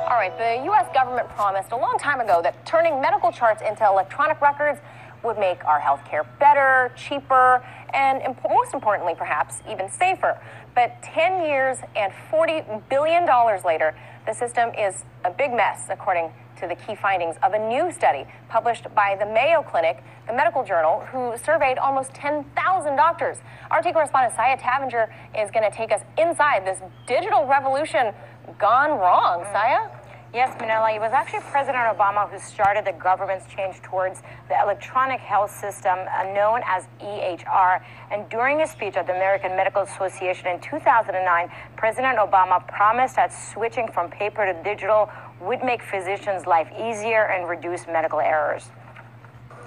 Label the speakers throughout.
Speaker 1: All right, the U.S. government promised a long time ago that turning medical charts into electronic records would make our healthcare better, cheaper, and most importantly, perhaps, even safer. But 10 years and $40 billion later, the system is a big mess, according to the key findings of a new study published by the Mayo Clinic, the medical journal, who surveyed almost 10,000 doctors. RT correspondent Saya Tavenger is going to take us inside this digital revolution gone wrong. Saya?
Speaker 2: Yes, Manila, it was actually President Obama who started the government's change towards the electronic health system known as EHR. And during a speech at the American Medical Association in 2009, President Obama promised that switching from paper to digital would make physicians' life easier and reduce medical errors.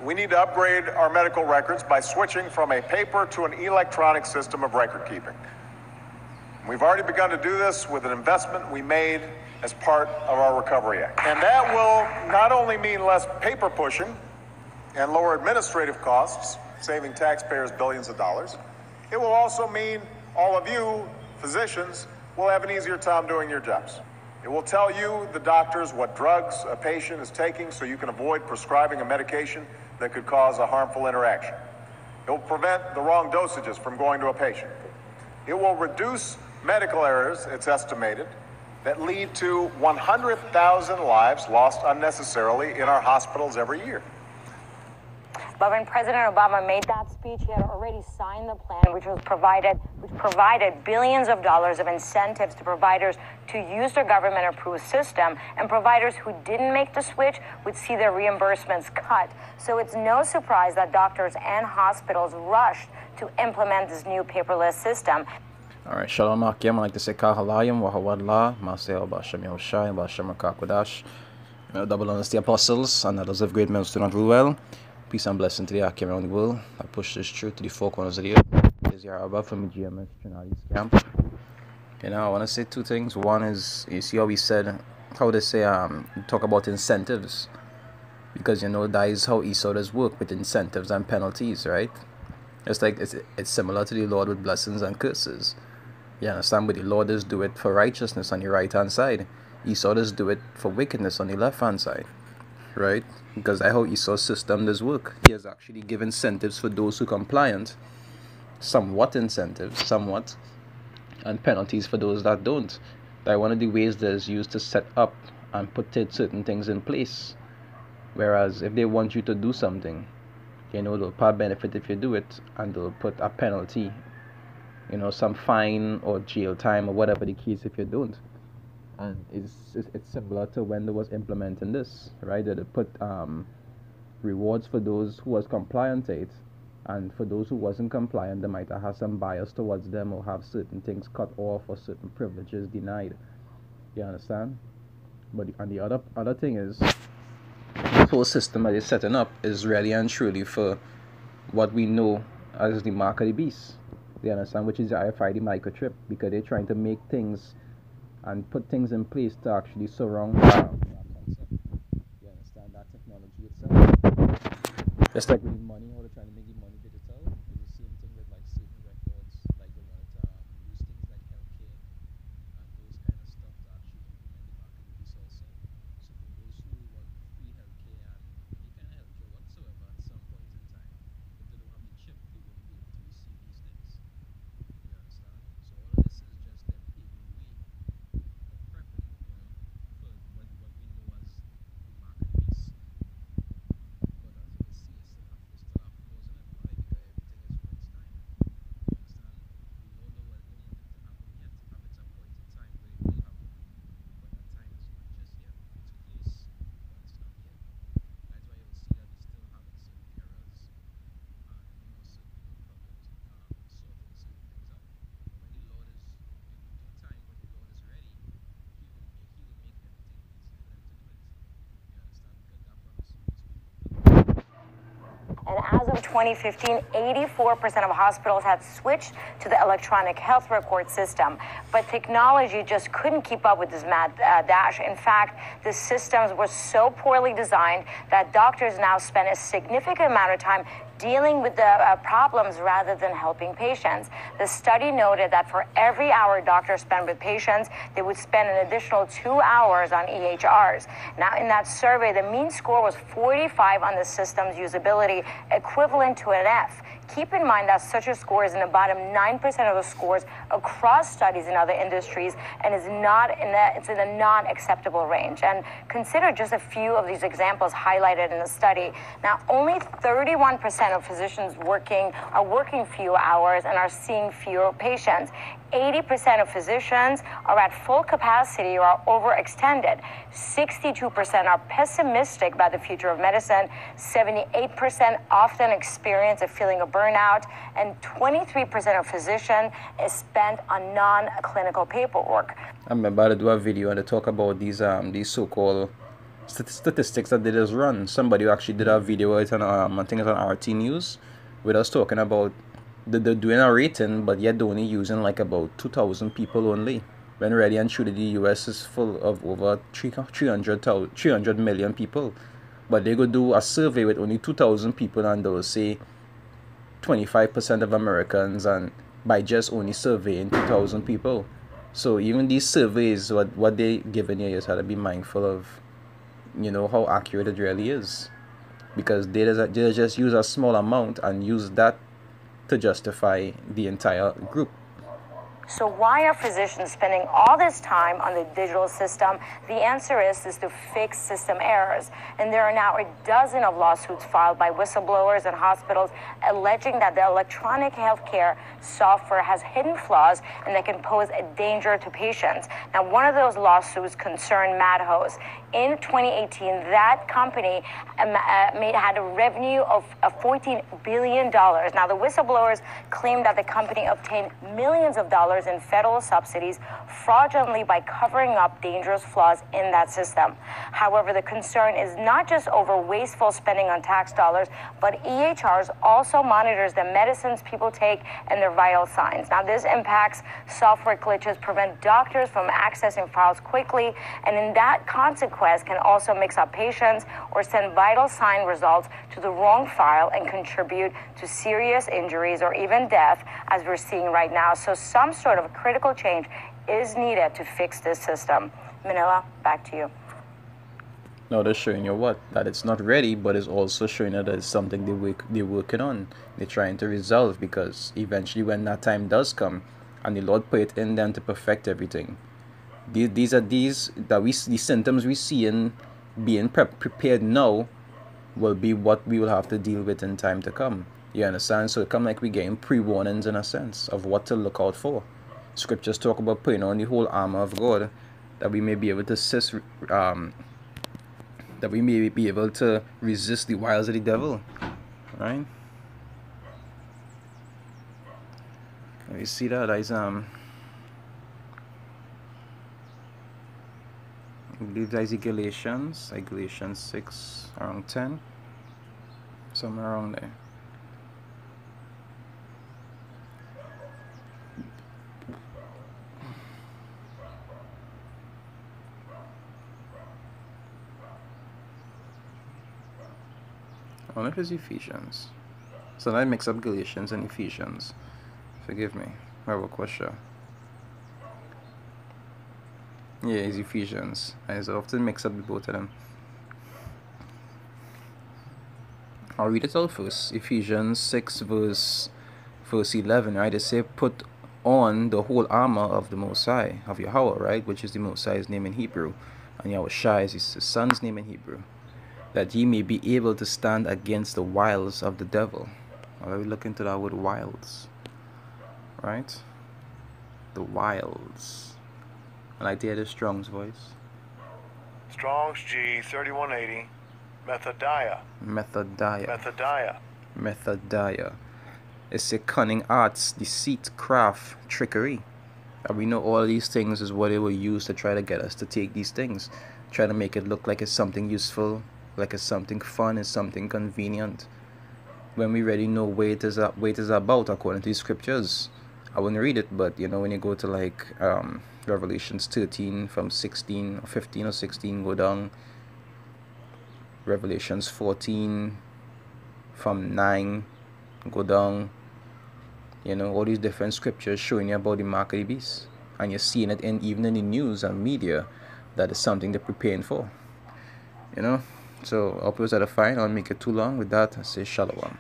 Speaker 3: We need to upgrade our medical records by switching from a paper to an electronic system of record keeping. We've already begun to do this with an investment we made as part of our Recovery Act. And that will not only mean less paper pushing and lower administrative costs, saving taxpayers billions of dollars, it will also mean all of you, physicians, will have an easier time doing your jobs. It will tell you, the doctors, what drugs a patient is taking so you can avoid prescribing a medication that could cause a harmful interaction. It will prevent the wrong dosages from going to a patient. It will reduce medical errors, it's estimated, that lead to 100,000 lives lost unnecessarily in our hospitals every year.
Speaker 2: But when President Obama made that speech, he had already signed the plan, which provided billions of dollars of incentives to providers to use their government-approved system, and providers who didn't make the switch would see their reimbursements cut. So it's no surprise that doctors and hospitals rushed to implement this new paperless system.
Speaker 4: All right, Shalom Akim. I like to say Kahalayim, Wahawadla, Maseo Bashem Yoshai, Bashem Kakwadash. Double honors the apostles and others of great men who do not rule well. Peace and blessing to the Akim around the world. I push this truth to the four corners of the earth. This is Yaraba from the GMS Trinali's camp. You know, I want to say two things. One is, you see how we said, how they say, talk about incentives. Because, you know, that is how ESO does work, with incentives and penalties, right? It's like, it's similar to the Lord with blessings and curses. You understand? But the Lord does do it for righteousness on the right hand side. Esau does do it for wickedness on the left hand side. Right? Because that's how Esau's system does work. He has actually given incentives for those who are compliant. Somewhat incentives, somewhat. And penalties for those that don't. That one of the ways that is used to set up and put certain things in place. Whereas if they want you to do something, you know, they'll pay benefit if you do it, and they'll put a penalty, you know, some fine or jail time or whatever the case if you don't. And it's similar to when they was implementing this, right? That they put rewards for those who was compliant to it, and for those who wasn't compliant, they might have some bias towards them or have certain things cut off or certain privileges denied. You understand? But and the other thing is, this whole system that they're setting up is really and truly for what we know as the mark of the beast. You understand? Which is the RFID microchip, because they're trying to make things and put things in place to actually surround that concept. You understand? That technology itself. Just like with money, how they're trying to make the money digital, it's the same thing with like certain records, like they want to use things like healthcare and those kind of stuff to actually implement the mark of the beast also. So for those who want free healthcare and any kind of healthcare whatsoever at some point in time, if they don't have the chip, they won't be able to receive these things. You understand? So all of this is just them paving the way, or prepping, you know, for what we know as the mark of the beast. But as you can see, we still have flaws in it. Why? Because everything is for its time. You understand? We know no one want it to happen yet. Have it a point in time where it will happen. But that time is not just yet. It's close, but it's not yet. That's why you'll see that we still having certain errors and, you know, certain problems sorting certain things out. But when the Lord is in due time, when the Lord is ready, he will make everything easy for them to do it. You understand? Because that promise is fulfilled.
Speaker 2: And as of 2015, 84% of hospitals had switched to the electronic health record system. But technology just couldn't keep up with this mad dash. In fact, the systems were so poorly designed that doctors now spend a significant amount of time dealing with the problems rather than helping patients. The study noted that for every hour doctors spend with patients, they would spend an additional 2 hours on EHRs. Now, in that survey, the mean score was 45 on the system's usability, equivalent to an F. Keep in mind that such a score is in the bottom 9% of the scores across studies in other industries and is not it's in a non-acceptable range. And consider just a few of these examples highlighted in the study. Now, only 31% of physicians are working few hours and are seeing fewer patients. 80% of physicians are at full capacity or are overextended. 62% are pessimistic about the future of medicine. 78% often experience a feeling of burnout. And 23% of physicians is spent on non-clinical paperwork.
Speaker 4: I remember to do a video and they talk about these so-called statistics that they just run. Somebody who actually did a video, I think it's on RT News, with us talking about they're doing a rating, but yet they're only using like about 2,000 people only. When really and truly the US is full of over 300 million people. But they go do a survey with only 2,000 people and they'll say 25% of Americans, and by just only surveying 2,000 people. So even these surveys, what they giving you is how to be mindful of, how accurate it really is. Because they just use a small amount and use that to justify the entire group.
Speaker 2: So why are physicians spending all this time on the digital system? The answer is to fix system errors. And there are now a dozen of lawsuits filed by whistleblowers and hospitals alleging that the electronic healthcare software has hidden flaws and that can pose a danger to patients. Now, one of those lawsuits concerned Madhouse. In 2018, that company had a revenue of $14 billion. Now, the whistleblowers claimed that the company obtained millions of dollars in federal subsidies fraudulently by covering up dangerous flaws in that system. However, the concern is not just over wasteful spending on tax dollars, but EHRs also monitors the medicines people take and their vital signs. Now, this impacts software glitches, prevent doctors from accessing files quickly, and in that consequence can also mix up patients or send vital sign results to the wrong file and contribute to serious injuries or even death, as we're seeing right now. So some sort of critical change is needed to fix this system. Manila, back to you.
Speaker 4: No, they're showing you what? That it's not ready, but it's also showing you that it's something they're working on. They're trying to resolve, because eventually when that time does come and the Lord put it in them to perfect everything, these symptoms we see in being prepared now will be what we will have to deal with in time to come. You understand? So it come like we're getting pre-warnings in a sense of what to look out for. Scriptures talk about putting on the whole armor of God, that we may be able to resist the wiles of the devil. Right? You see that as I believe that is Galatians 6 around 10, somewhere around there. I wonder if it's Ephesians. So I mix up Galatians and Ephesians. Forgive me. I have a question. Yeah, it's Ephesians. I often mix up the both of them. I'll read it out first. Ephesians 6 verse 11, right? They say, put on the whole armor of the Most High, of Yahweh, right? Which is the Most High's name in Hebrew. And Yahushua is his son's name in Hebrew. That ye may be able to stand against the wiles of the devil. Now, we look into that word wiles. Right? The wiles. I like to hear the Strong's voice.
Speaker 5: Strong's G 3180.
Speaker 4: Methodiah. It's a cunning arts, deceit, craft, trickery. And we know all these things is what they will use to try to get us to take these things. Try to make it look like it's something useful, like it's something fun, it's something convenient. When we already know what it is about according to the scriptures. I wouldn't read it, but when you go to like Revelations 13 from 15 or 16, go down. Revelations 14 from 9, go down. You know, all these different scriptures showing you about the mark of the beast. And you're seeing it even in the news and media that is something they're preparing for. You know? So, I hope it was edifying. I don't make it too long. With that, I say shalom.